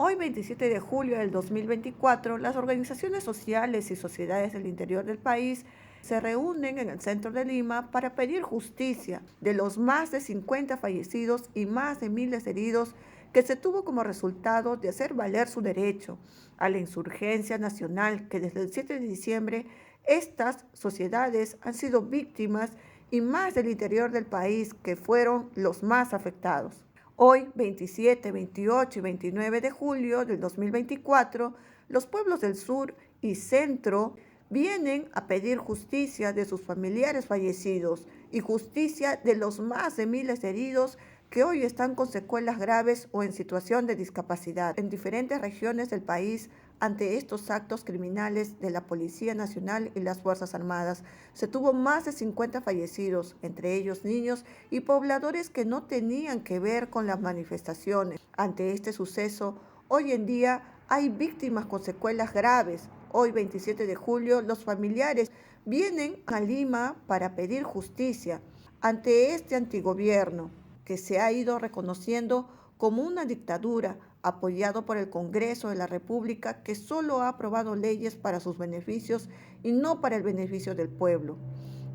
Hoy, 27 de julio del 2024, las organizaciones sociales y sociedades del interior del país se reúnen en el centro de Lima para pedir justicia de los más de 50 fallecidos y más de miles de heridos que se tuvo como resultado de hacer valer su derecho a la insurgencia nacional que desde el 7 de diciembre estas sociedades han sido víctimas y más del interior del país que fueron los más afectados. Hoy, 27, 28 y 29 de julio del 2024, los pueblos del sur y centro vienen a pedir justicia de sus familiares fallecidos y justicia de los más de miles de heridos que hoy están con secuelas graves o en situación de discapacidad en diferentes regiones del país ante estos actos criminales de la Policía Nacional y las Fuerzas Armadas. Se tuvo más de 50 fallecidos, entre ellos niños y pobladores que no tenían que ver con las manifestaciones. Ante este suceso, hoy en día hay víctimas con secuelas graves. Hoy, 27 de julio, los familiares vienen a Lima para pedir justicia ante este antigobierno que se ha ido reconociendo como una dictadura apoyado por el Congreso de la República que solo ha aprobado leyes para sus beneficios y no para el beneficio del pueblo.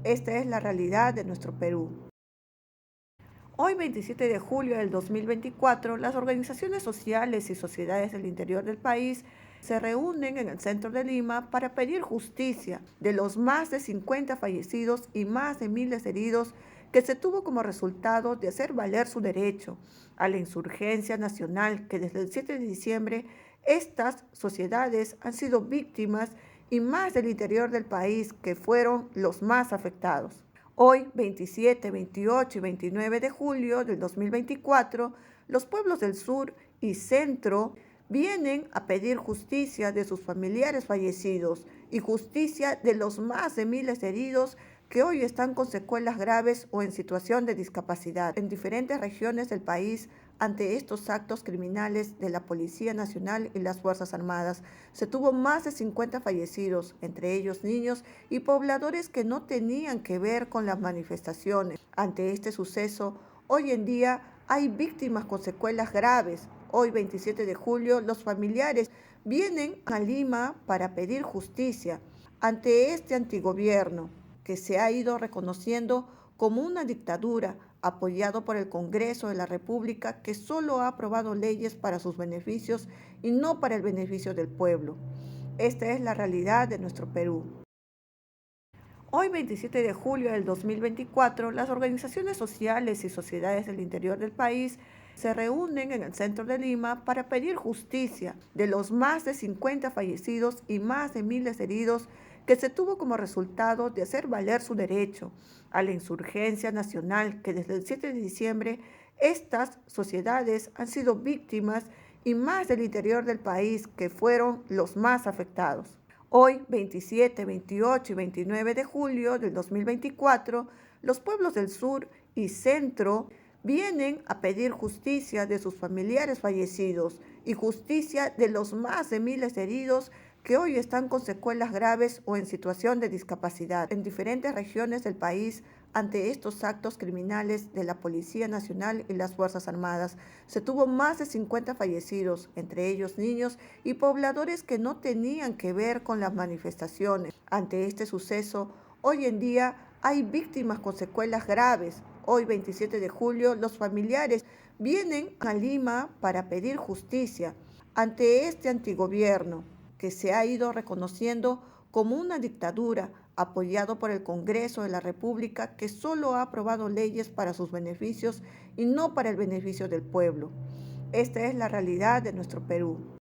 Esta es la realidad de nuestro Perú. Hoy, 27 de julio del 2024, las organizaciones sociales y sociedades del interior del país se reúnen en el centro de Lima para pedir justicia de los más de 50 fallecidos y más de miles de heridos que se tuvo como resultado de hacer valer su derecho a la insurgencia nacional que desde el 7 de diciembre estas sociedades han sido víctimas y más del interior del país que fueron los más afectados. Hoy, 27, 28 y 29 de julio del 2024, los pueblos del sur y centro vienen a pedir justicia de sus familiares fallecidos y justicia de los más de miles de heridos que hoy están con secuelas graves o en situación de discapacidad en diferentes regiones del país ante estos actos criminales de la Policía Nacional y las Fuerzas Armadas. Se tuvo más de 50 fallecidos, entre ellos niños y pobladores que no tenían que ver con las manifestaciones. Ante este suceso, hoy en día hay víctimas con secuelas graves. Hoy, 27 de julio, los familiares vienen a Lima para pedir justicia ante este antigobierno que se ha ido reconociendo como una dictadura apoyado por el Congreso de la República que solo ha aprobado leyes para sus beneficios y no para el beneficio del pueblo. Esta es la realidad de nuestro Perú. Hoy, 27 de julio del 2024, las organizaciones sociales y sociedades del interior del país se reúnen en el centro de Lima para pedir justicia de los más de 50 fallecidos y más de miles de heridos que se tuvo como resultado de hacer valer su derecho a la insurgencia nacional que desde el 7 de diciembre estas sociedades han sido víctimas y más del interior del país que fueron los más afectados. Hoy, 27, 28 y 29 de julio del 2024, los pueblos del sur y centro vienen a pedir justicia de sus familiares fallecidos y justicia de los más de miles de heridos que hoy están con secuelas graves o en situación de discapacidad en diferentes regiones del país ante estos actos criminales de la Policía Nacional y las Fuerzas Armadas. Se tuvo más de 50 fallecidos, entre ellos niños y pobladores que no tenían que ver con las manifestaciones. Ante este suceso, hoy en día hay víctimas con secuelas graves. Hoy, 27 de julio, los familiares vienen a Lima para pedir justicia ante este antigobierno que se ha ido reconociendo como una dictadura apoyado por el Congreso de la República que solo ha aprobado leyes para sus beneficios y no para el beneficio del pueblo. Esta es la realidad de nuestro Perú.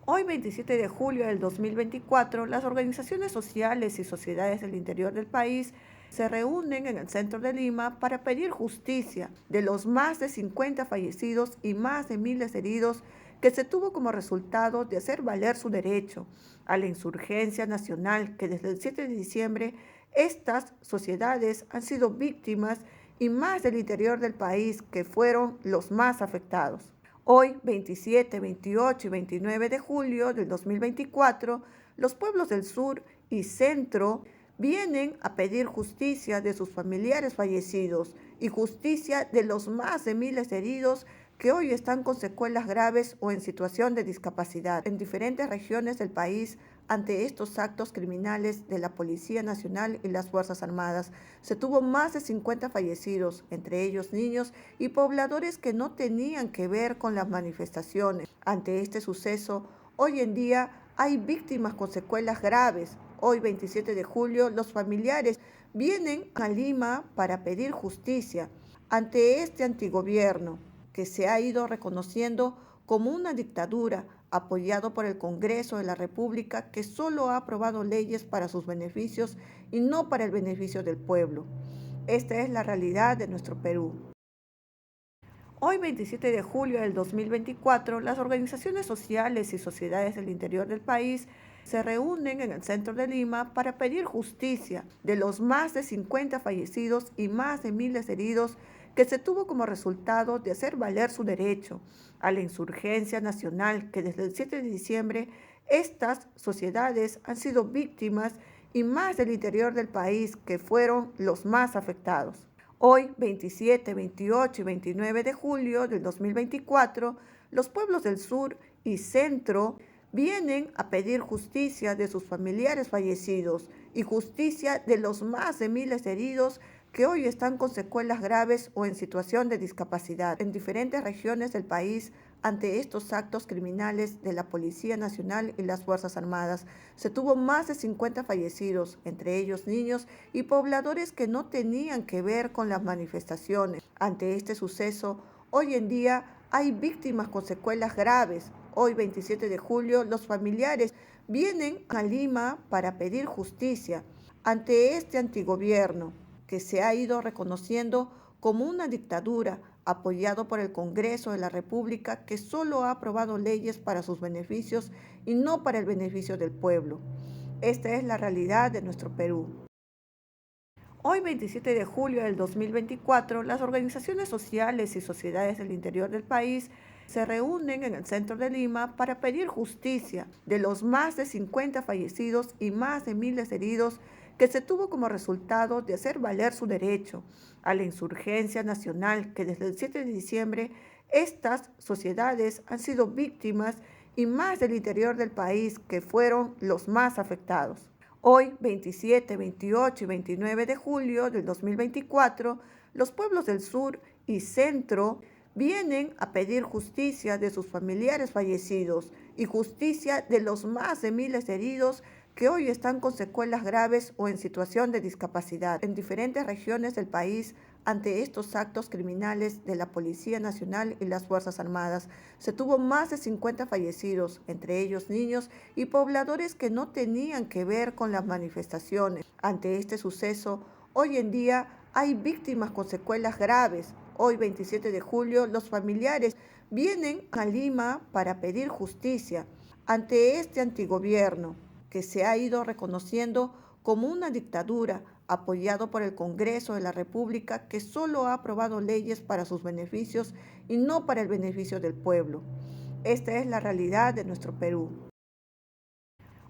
Hoy, 27 de julio del 2024, las organizaciones sociales y sociedades del interior del país se reúnen en el centro de Lima para pedir justicia de los más de 50 fallecidos y más de miles de heridos que se tuvo como resultado de hacer valer su derecho a la insurgencia nacional que desde el 7 de diciembre estas sociedades han sido víctimas y más del interior del país que fueron los más afectados. Hoy, 27, 28 y 29 de julio del 2024, los pueblos del sur y centro vienen a pedir justicia de sus familiares fallecidos y justicia de los más de miles de heridos que hoy están con secuelas graves o en situación de discapacidad en diferentes regiones del país. Ante estos actos criminales de la Policía Nacional y las Fuerzas Armadas, se tuvo más de 50 fallecidos, entre ellos niños y pobladores que no tenían que ver con las manifestaciones. Ante este suceso, hoy en día hay víctimas con secuelas graves. Hoy, 27 de julio, los familiares vienen a Lima para pedir justicia ante este antigobierno que se ha ido reconociendo como una dictadura, apoyado por el Congreso de la República, que solo ha aprobado leyes para sus beneficios y no para el beneficio del pueblo. Esta es la realidad de nuestro Perú. Hoy, 27 de julio del 2024, las organizaciones sociales y sociedades del interior del país se reúnen en el centro de Lima para pedir justicia de los más de 50 fallecidos y más de miles de heridos que se tuvo como resultado de hacer valer su derecho a la insurgencia nacional, que desde el 7 de diciembre estas sociedades han sido víctimas, y más del interior del país, que fueron los más afectados. Hoy, 27, 28 y 29 de julio del 2024, los pueblos del sur y centro vienen a pedir justicia de sus familiares fallecidos y justicia de los más de miles de heridos que hoy están con secuelas graves o en situación de discapacidad en diferentes regiones del país. Ante estos actos criminales de la Policía Nacional y las Fuerzas Armadas, se tuvo más de 50 fallecidos, entre ellos niños y pobladores que no tenían que ver con las manifestaciones. Ante este suceso, hoy en día hay víctimas con secuelas graves. Hoy, 27 de julio, los familiares vienen a Lima para pedir justicia ante este antigobierno que se ha ido reconociendo como una dictadura, apoyado por el Congreso de la República, que solo ha aprobado leyes para sus beneficios y no para el beneficio del pueblo. Esta es la realidad de nuestro Perú. Hoy, 27 de julio del 2024, las organizaciones sociales y sociedades del interior del país se reúnen en el centro de Lima para pedir justicia de los más de 50 fallecidos y más de miles de heridos que se tuvo como resultado de hacer valer su derecho a la insurgencia nacional, que desde el 7 de diciembre estas sociedades han sido víctimas, y más del interior del país, que fueron los más afectados. Hoy, 27, 28 y 29 de julio del 2024, los pueblos del sur y centro vienen a pedir justicia de sus familiares fallecidos y justicia de los más de miles de heridos que hoy están con secuelas graves o en situación de discapacidad en diferentes regiones del país. Ante estos actos criminales de la Policía Nacional y las Fuerzas Armadas, se tuvo más de 50 fallecidos, entre ellos niños y pobladores que no tenían que ver con las manifestaciones. Ante este suceso, hoy en día hay víctimas con secuelas graves. Hoy, 27 de julio, los familiares vienen a Lima para pedir justicia ante este antigobierno que se ha ido reconociendo como una dictadura, apoyado por el Congreso de la República, que solo ha aprobado leyes para sus beneficios y no para el beneficio del pueblo. Esta es la realidad de nuestro Perú.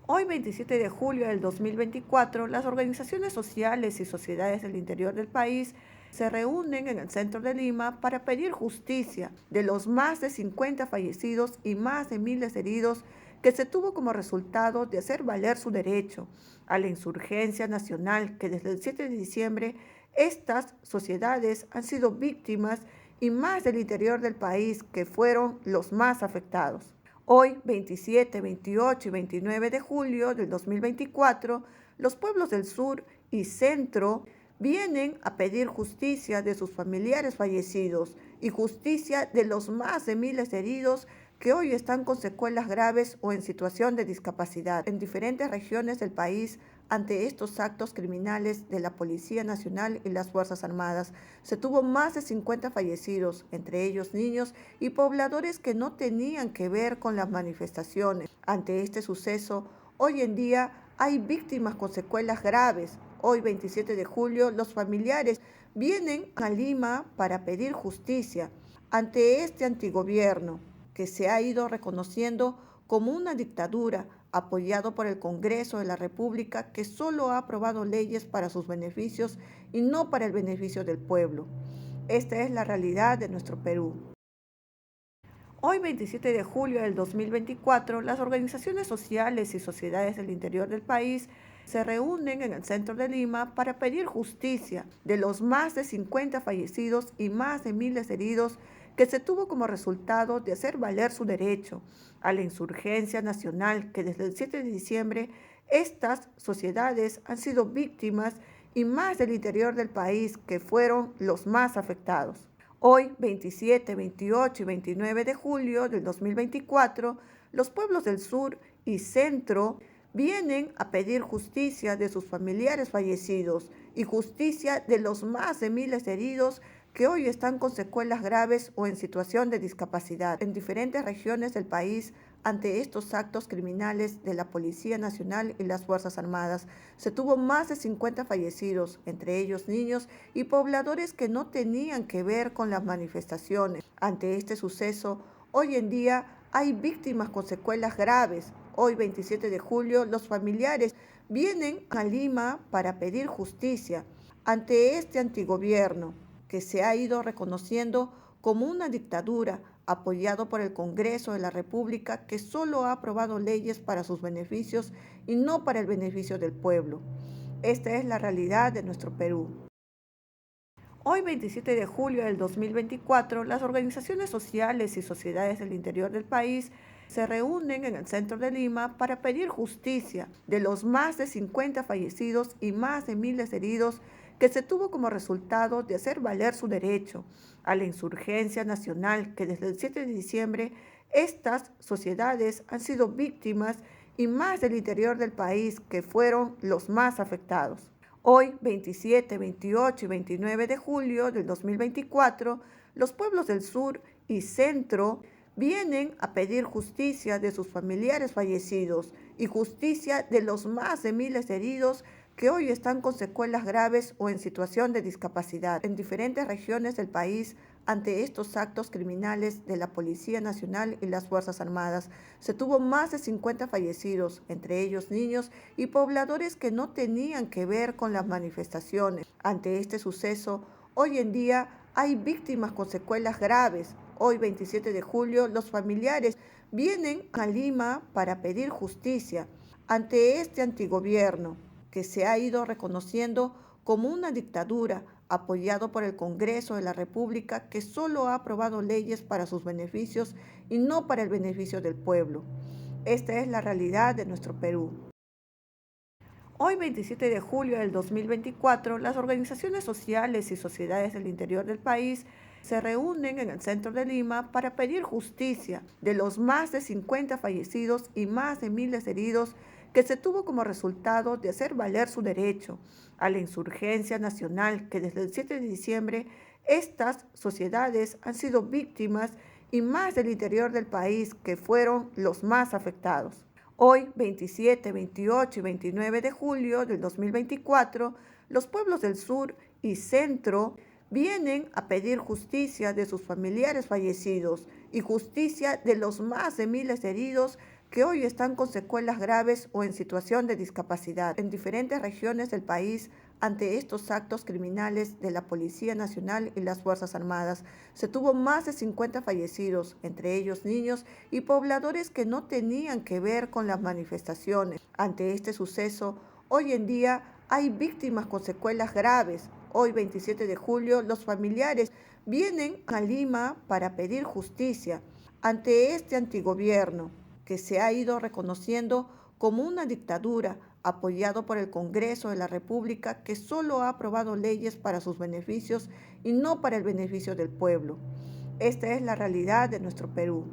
Hoy, 27 de julio del 2024, las organizaciones sociales y sociedades del interior del país se reúnen en el centro de Lima para pedir justicia de los más de 50 fallecidos y más de miles de heridos que se tuvo como resultado de hacer valer su derecho a la insurgencia nacional, que desde el 7 de diciembre estas sociedades han sido víctimas, y más del interior del país, que fueron los más afectados. Hoy, 27, 28 y 29 de julio del 2024, los pueblos del sur y centro vienen a pedir justicia de sus familiares fallecidos y justicia de los más de miles de heridos que hoy están con secuelas graves o en situación de discapacidad en diferentes regiones del país. Ante estos actos criminales de la Policía Nacional y las Fuerzas Armadas, se tuvo más de 50 fallecidos, entre ellos niños y pobladores que no tenían que ver con las manifestaciones. Ante este suceso, hoy en día hay víctimas con secuelas graves. Hoy, 27 de julio, los familiares vienen a Lima para pedir justicia ante este antigobierno que se ha ido reconociendo como una dictadura, apoyado por el Congreso de la República, que solo ha aprobado leyes para sus beneficios y no para el beneficio del pueblo. Esta es la realidad de nuestro Perú. Hoy, 27 de julio del 2024, las organizaciones sociales y sociedades del interior del país se reúnen en el centro de Lima para pedir justicia de los más de 50 fallecidos y más de miles de heridos que se tuvo como resultado de hacer valer su derecho a la insurgencia nacional que desde el 7 de diciembre estas sociedades han sido víctimas y más del interior del país que fueron los más afectados. Hoy, 27, 28 y 29 de julio del 2024, los pueblos del sur y centro vienen a pedir justicia de sus familiares fallecidos y justicia de los más de miles de heridos que hoy están con secuelas graves o en situación de discapacidad en diferentes regiones del país ante estos actos criminales de la Policía Nacional y las Fuerzas Armadas. Se tuvo más de 50 fallecidos, entre ellos niños y pobladores que no tenían que ver con las manifestaciones. Ante este suceso, hoy en día hay víctimas con secuelas graves. Hoy, 27 de julio, los familiares vienen a Lima para pedir justicia ante este antigobierno que se ha ido reconociendo como una dictadura, apoyado por el Congreso de la República, que solo ha aprobado leyes para sus beneficios y no para el beneficio del pueblo. Esta es la realidad de nuestro Perú. Hoy, 27 de julio del 2024, las organizaciones sociales y sociedades del interior del país se reúnen en el centro de Lima para pedir justicia de los más de 50 fallecidos y más de miles de heridos que se tuvo como resultado de hacer valer su derecho a la insurgencia nacional que desde el 7 de diciembre estas sociedades han sido víctimas y más del interior del país que fueron los más afectados. Hoy, 27, 28 y 29 de julio del 2024, los pueblos del sur y centro vienen a pedir justicia de sus familiares fallecidos y justicia de los más de miles de heridos que hoy están con secuelas graves o en situación de discapacidad en diferentes regiones del país ante estos actos criminales de la Policía Nacional y las Fuerzas Armadas. Se tuvo más de 50 fallecidos, entre ellos niños y pobladores que no tenían que ver con las manifestaciones. Ante este suceso, hoy en día hay víctimas con secuelas graves. Hoy, 27 de julio, los familiares vienen a Lima para pedir justicia ante este antigobierno que se ha ido reconociendo como una dictadura, apoyado por el Congreso de la República, que solo ha aprobado leyes para sus beneficios y no para el beneficio del pueblo. Esta es la realidad de nuestro Perú. Hoy, 27 de julio del 2024, las organizaciones sociales y sociedades del interior del país se reúnen en el centro de Lima para pedir justicia de los más de 50 fallecidos y más de miles de heridos que se tuvo como resultado de hacer valer su derecho a la insurgencia nacional que desde el 7 de diciembre estas sociedades han sido víctimas y más del interior del país que fueron los más afectados. Hoy, 27, 28 y 29 de julio del 2024, los pueblos del sur y centro vienen a pedir justicia de sus familiares fallecidos y justicia de los más de miles de heridos que hoy están con secuelas graves o en situación de discapacidad en diferentes regiones del país ante estos actos criminales de la Policía Nacional y las Fuerzas Armadas. Se tuvo más de 50 fallecidos, entre ellos niños y pobladores que no tenían que ver con las manifestaciones. Ante este suceso, hoy en día hay víctimas con secuelas graves. Hoy, 27 de julio, los familiares vienen a Lima para pedir justicia ante este antigobierno que se ha ido reconociendo como una dictadura, apoyado por el Congreso de la República, que solo ha aprobado leyes para sus beneficios y no para el beneficio del pueblo. Esta es la realidad de nuestro Perú.